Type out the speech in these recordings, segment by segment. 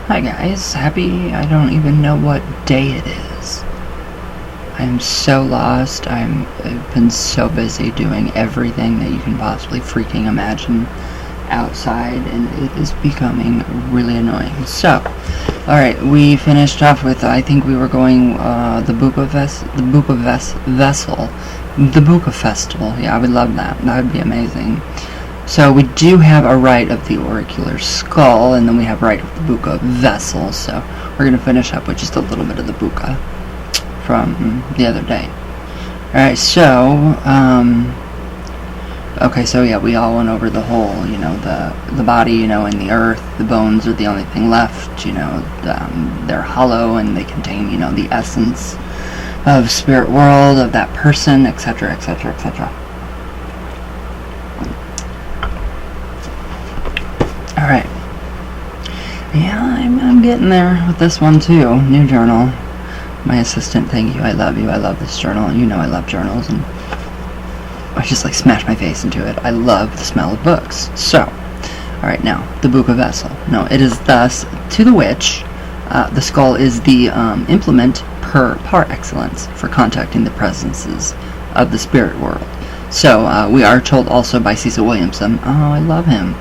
Hi guys, I don't even know what day it is. I'm so lost. I've been so busy doing everything that you can possibly freaking imagine outside, and it is becoming really annoying. So, alright, we finished off with, I think we were going, the Bucca Vessel, the Bucca Festival. Yeah, I would love that. That would be amazing. So we do have a Rite of the Auricular Skull, and then we have Rite of the Bucca Vessel, so we're going to finish up with just a little bit of the Bucca from the other day. Alright, so, okay, so yeah, we all went over the whole, the body, and the earth, the bones are the only thing left, they're hollow, and they contain, the essence of spirit world, of that person, etc., etc., etc. Alright. Yeah, I'm getting there with this one too. New journal. My assistant, thank you. I love you. I love this journal. I love journals, and I just smash my face into it. I love the smell of books. So, alright, now, the Bucca Vessel. No, it is thus, to the witch, the skull is the implement par excellence for contacting the presences of the spirit world. So, we are told also by Cecil Williamson, oh, I love him,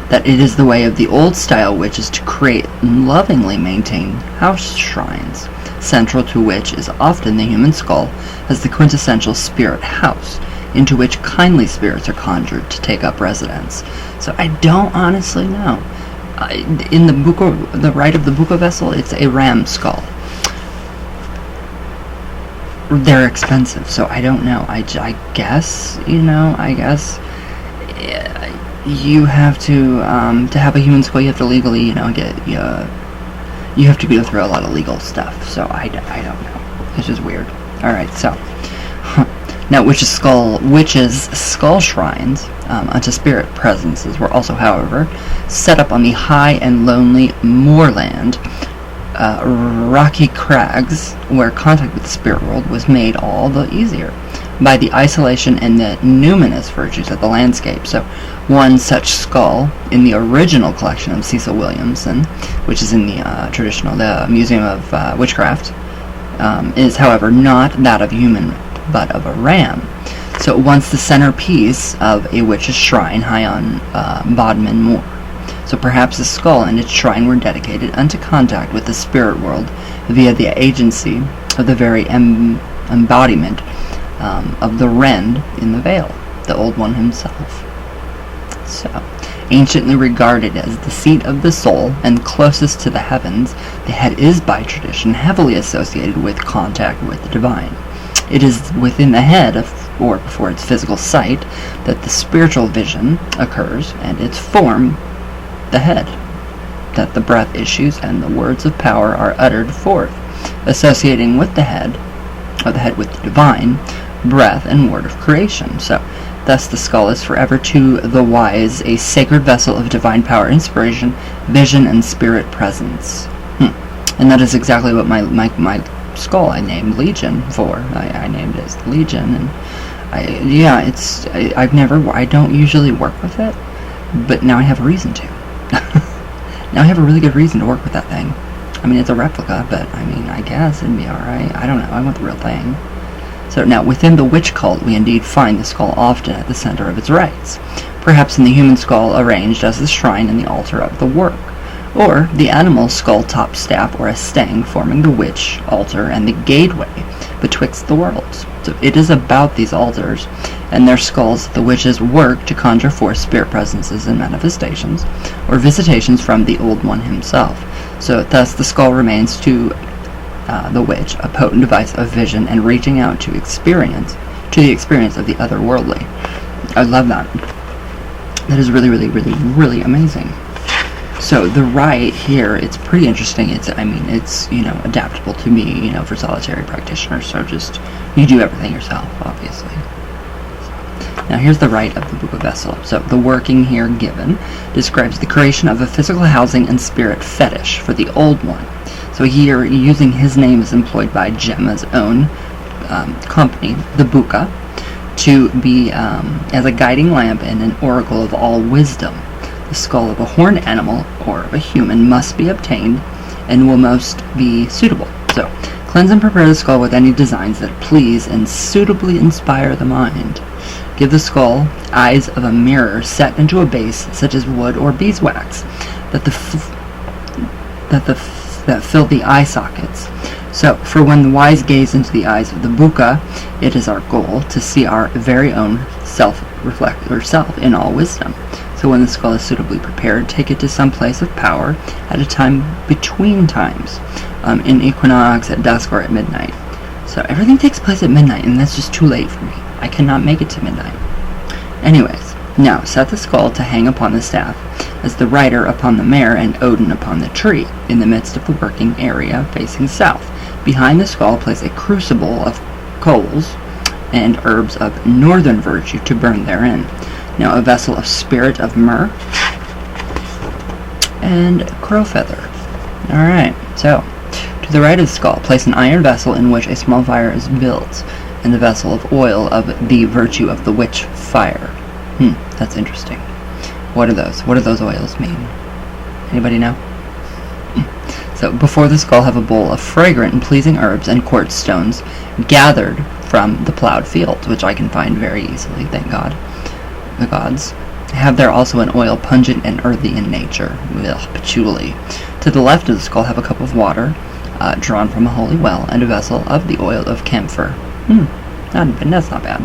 that it is the way of the old-style witches to create and lovingly maintain house shrines, central to which is often the human skull as the quintessential spirit house, into which kindly spirits are conjured to take up residence. So I don't honestly know. In the Rite of the Bucca Vessel, it's a ram skull. They're expensive, so I don't know. I guess, you have to have a human skull, you have to legally, you have to go through a lot of legal stuff, so I don't know. It's just weird. Alright, so, now witches' skull shrines unto spirit presences were also, however, set up on the high and lonely moorland, rocky crags, where contact with the spirit world was made all the easier by the isolation and the numinous virtues of the landscape. So one such skull in the original collection of Cecil Williamson, which is in the Museum of Witchcraft, is, however, not that of a human, but of a ram. So once the centerpiece of a witch's shrine high on Bodmin Moor. So perhaps the skull and its shrine were dedicated unto contact with the spirit world via the agency of the very embodiment of the Rend in the Vale, the Old One himself. So, anciently regarded as the seat of the soul and closest to the heavens, the head is by tradition heavily associated with contact with the divine. It is within the head, or before its physical sight, that the spiritual vision occurs, and its form, the head, that the breath issues and the words of power are uttered forth, associating with the head, or the head with the divine, breath and word of creation. So, thus the skull is forever to the wise a sacred vessel of divine power, inspiration, vision, and spirit presence. And that is exactly what my skull I named Legion for. I named it as Legion, and I don't usually work with it, but now I have a reason to. Now I have a really good reason to work with that thing. I mean, it's a replica, but I guess it'd be alright. I don't know, I want the real thing. So now, within the witch cult, we indeed find the skull often at the center of its rites, perhaps in the human skull arranged as the shrine and the altar of the work, or the animal skull top staff or a stang forming the witch altar and the gateway betwixt the worlds. So it is about these altars and their skulls that the witches work to conjure forth spirit presences and manifestations, or visitations from the Old One himself. So thus the skull remains to the witch a potent device of vision and reaching out to the experience of the otherworldly. I love that. That is really, really, really, really amazing. So the Rite here, it's pretty interesting. It's adaptable to me, for solitary practitioners. So just, you do everything yourself, obviously. Now here's the Rite of the Bucca Vessel. So the working here given describes the creation of a physical housing and spirit fetish for the Old One. So here, using his name is employed by Gemma's own company, the Bucca, to be as a guiding lamp and an oracle of all wisdom. The skull of a horned animal or of a human must be obtained and will most be suitable. So, cleanse and prepare the skull with any designs that please and suitably inspire the mind. Give the skull eyes of a mirror set into a base such as wood or beeswax that fill the eye sockets. So, for when the wise gaze into the eyes of the Bucca, it is our goal to see our very own self in all wisdom. So when the skull is suitably prepared, take it to some place of power at a time between times, in equinox, at dusk, or at midnight. So everything takes place at midnight, and that's just too late for me. I cannot make it to midnight. Anyways, now set the skull to hang upon the staff, as the rider upon the mare and Odin upon the tree, in the midst of the working area facing south. Behind the skull place a crucible of coals and herbs of northern virtue to burn therein. Now a vessel of spirit of myrrh and crow feather. Alright, so to the right of the skull place an iron vessel in which a small fire is built, and a vessel of oil of the virtue of the witch fire. That's interesting. What are those? What do those oils mean? Anybody know? So before the skull have a bowl of fragrant and pleasing herbs and quartz stones gathered from the plowed fields, which I can find very easily, thank God. The gods. Have there also an oil pungent and earthy in nature, patchouli. To the left of the skull have a cup of water, drawn from a holy well, and a vessel of the oil of camphor. That's not bad.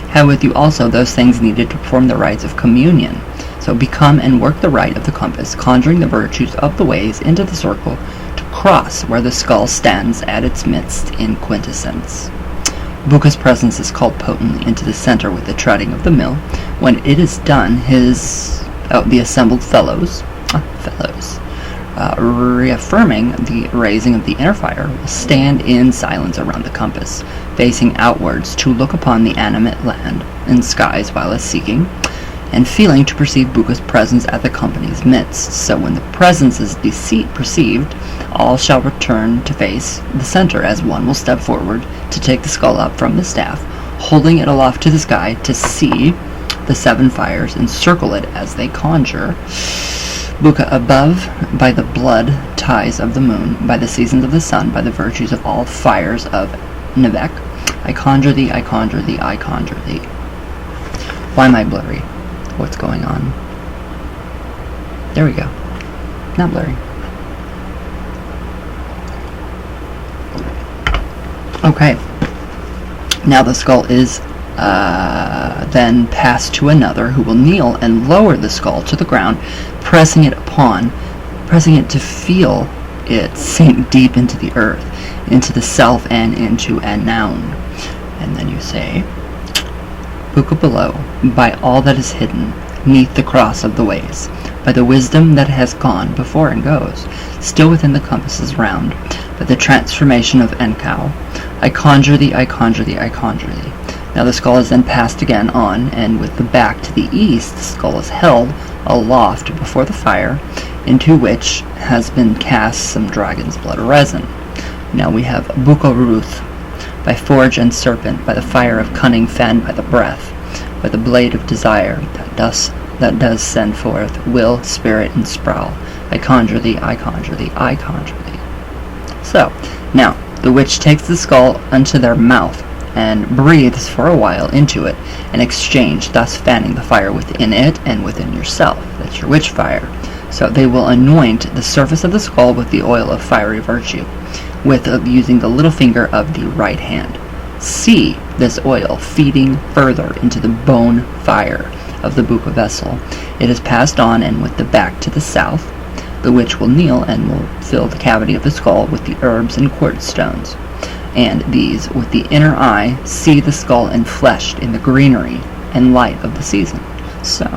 Have with you also those things needed to perform the rites of communion. So become and work the rite of the compass, conjuring the virtues of the ways into the circle to cross where the skull stands at its midst in quintessence. Bucca's presence is called potently into the center with the treading of the mill. When it is done, the assembled fellows, reaffirming the raising of the inner fire, will stand in silence around the compass, facing outwards to look upon the animate land and skies while as seeking and feeling to perceive Bucca's presence at the company's midst. So when the presence is perceived, all shall return to face the center, as one will step forward to take the skull up from the staff, holding it aloft to the sky to see the seven fires encircle it as they conjure. Bucca above, by the blood ties of the moon, by the seasons of the sun, by the virtues of all fires of Nevek, I conjure thee, I conjure thee, I conjure thee. Why am I blurry? What's going on? There we go. Not blurry. Okay. Now the skull is then passed to another, who will kneel and lower the skull to the ground, pressing it to feel it sink deep into the earth, into the self, and into a noun. And then you say, Bucca below, by all that is hidden, neath the cross of the ways, by the wisdom that has gone before and goes, still within the compasses round, by the transformation of Enkau, I conjure thee, I conjure thee, I conjure thee. Now the skull is then passed again on, and with the back to the east, the skull is held aloft before the fire, into which has been cast some dragon's blood resin. Now we have Bucca Ruth, by forge and serpent, by the fire of cunning fanned by the breath, by the blade of desire that does send forth will, spirit, and sproul. I conjure thee, I conjure thee, I conjure thee. So, now, the witch takes the skull unto their mouth, and breathes for a while into it, and exchange, thus fanning the fire within it and within yourself. That's your witch fire. So they will anoint the surface of the skull with the oil of fiery virtue, using the little finger of the right hand. See this oil feeding further into the bone fire of the Bucca Vessel. It is passed on, and with the back to the south, the witch will kneel and will fill the cavity of the skull with the herbs and quartz stones. And these, with the inner eye, see the skull enfleshed in the greenery and light of the season. So,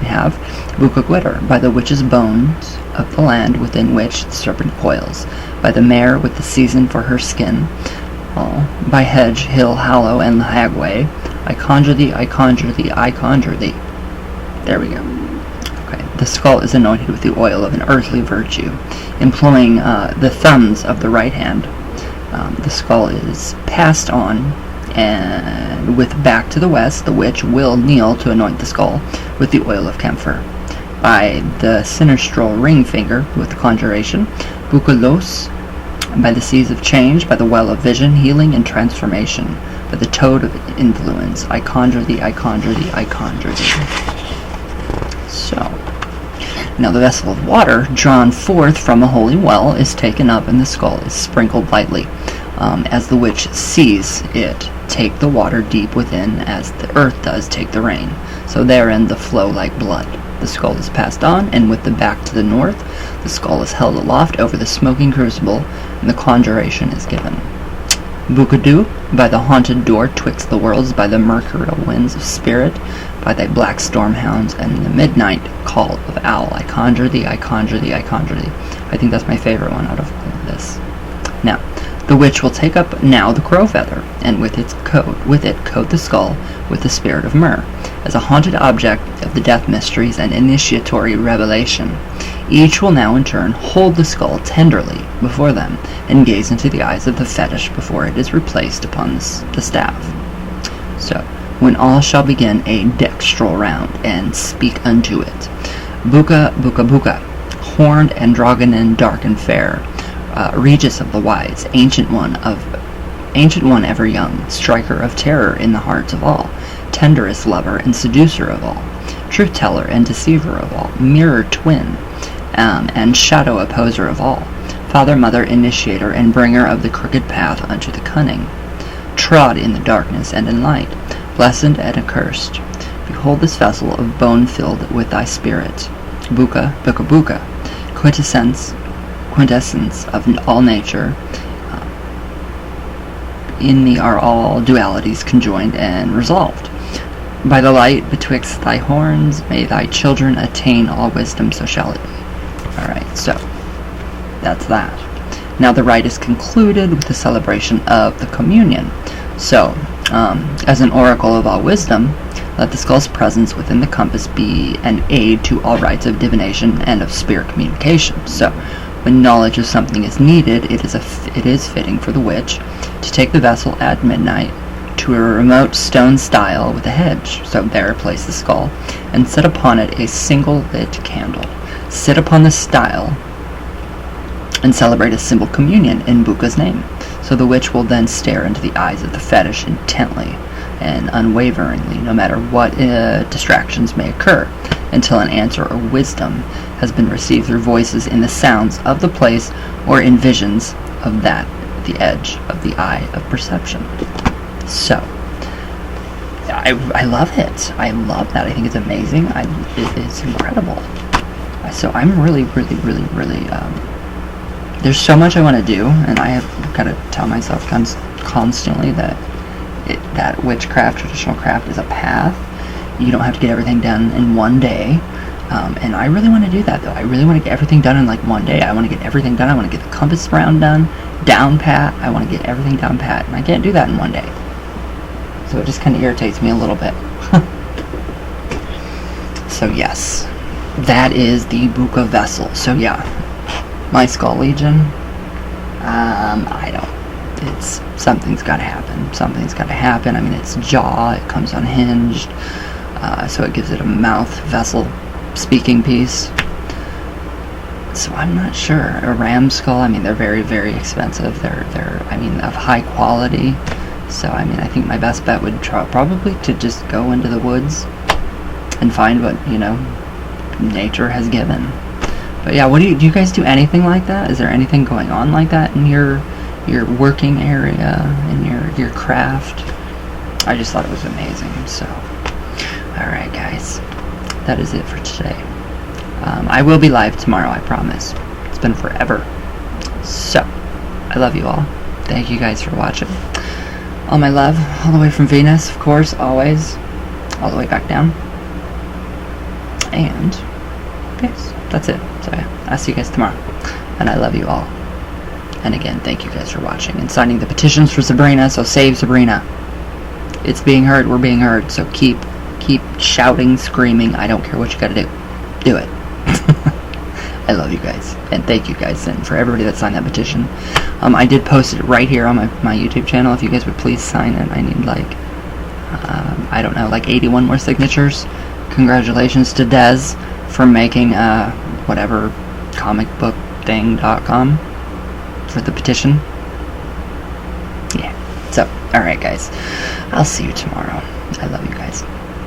we have Bucca Glitter, by the witch's bones of the land within which the serpent coils, by the mare with the season for her skin, by hedge, hill, hollow, and the hagway, I conjure thee, I conjure thee, I conjure thee. There we go. Okay, the skull is anointed with the oil of an earthly virtue, employing the thumbs of the right hand. The skull is passed on, and with back to the west, the witch will kneel to anoint the skull with the oil of camphor. by the sinistral ring finger with the conjuration, Bucca by the seas of change, by the well of vision, healing, and transformation, by the toad of influence, I conjure thee, I conjure thee, I conjure thee. So, now the vessel of water, drawn forth from a holy well, is taken up, and the skull is sprinkled lightly, as the witch sees it take the water deep within, as the earth does take the rain. So therein the flow like blood. The skull is passed on, and with the back to the north, the skull is held aloft over the smoking crucible, and the conjuration is given. Bucca by the haunted door twixt the worlds, by the mercurial winds of spirit, by thy black storm hounds, and the midnight call of owl, I conjure thee, I conjure thee, I conjure thee. I think that's my favorite one out of all of this. Now, the witch will take up now the crow feather, and with it coat the skull with the spirit of myrrh, as a haunted object of the death mysteries and initiatory revelation. Each will now in turn hold the skull tenderly before them, and gaze into the eyes of the fetish before it is replaced upon the staff. So, when all shall begin a dextral round, and speak unto it, Bucca, Bucca, Bucca, horned androgynine, dark and fair, Regis of the wise, ancient one ever young, striker of terror in the hearts of all, tenderest lover and seducer of all, truth teller and deceiver of all, mirror twin, and shadow opposer of all, father, mother, initiator, and bringer of the crooked path unto the cunning, trod in the darkness and in light, blessed and accursed. Behold this vessel of bone filled with thy spirit, Bucca, Bucca, Bucca, quintessence of all nature. In thee are all dualities conjoined and resolved. By the light betwixt thy horns, may thy children attain all wisdom, so shall it be. Alright, so that's that. Now the rite is concluded with the celebration of the communion. So, as an oracle of all wisdom, let the skull's presence within the compass be an aid to all rites of divination and of spirit communication. So, when knowledge of something is needed, it is fitting for the witch to take the vessel at midnight to a remote stone stile with a hedge. So there place the skull, and set upon it a single lit candle. Sit upon the stile, and celebrate a simple communion in Bucca's name. So the witch will then stare into the eyes of the fetish intently and unwaveringly, no matter what distractions may occur, until an answer or wisdom has been received through voices in the sounds of the place or in visions of the edge of the eye of perception. So, I love it. I love that. I think it's amazing. It's incredible. So I'm really, there's so much I want to do, and I have got to tell myself constantly that that witchcraft, traditional craft, is a path. You don't have to get everything done in one day. And I really want to do that, though. I really want to get everything done in like one day. I want to get everything done. I want to get the compass round done, down pat. I want to get everything down pat, and I can't do that in one day. So it just kind of irritates me a little bit. So yes, that is the Bucca Vessel. So yeah, my Skull Legion. Something's got to happen. Something's got to happen. I mean, its jaw, it comes unhinged, so it gives it a mouth vessel speaking piece. So I'm not sure. A ram skull, I mean, they're very, very expensive. They're I mean, of high quality. So I mean, I think my best bet would probably to just go into the woods and find what, you know, nature has given. But yeah, do you guys do anything like that? Is there anything going on like that in your working area, in your craft? I just thought it was amazing. So, alright guys, that is it for today. I will be live tomorrow, I promise. It's been forever. So, I love you all. Thank you guys for watching. All my love, all the way from Venus, of course, always. All the way back down. And, yes, that's it. So yeah, I'll see you guys tomorrow. And I love you all. And again, thank you guys for watching and signing the petitions for Sabrina, so save Sabrina. It's being heard, we're being heard, so keep shouting, screaming, I don't care what you gotta do. Do it. I love you guys, and thank you guys, and for everybody that signed that petition. I did post it right here on my YouTube channel. If you guys would please sign it. I need like, I don't know, like 81 more signatures. Congratulations to Des for making whatever comicbookthing.com for the petition. Yeah. So, alright guys. I'll see you tomorrow. I love you guys.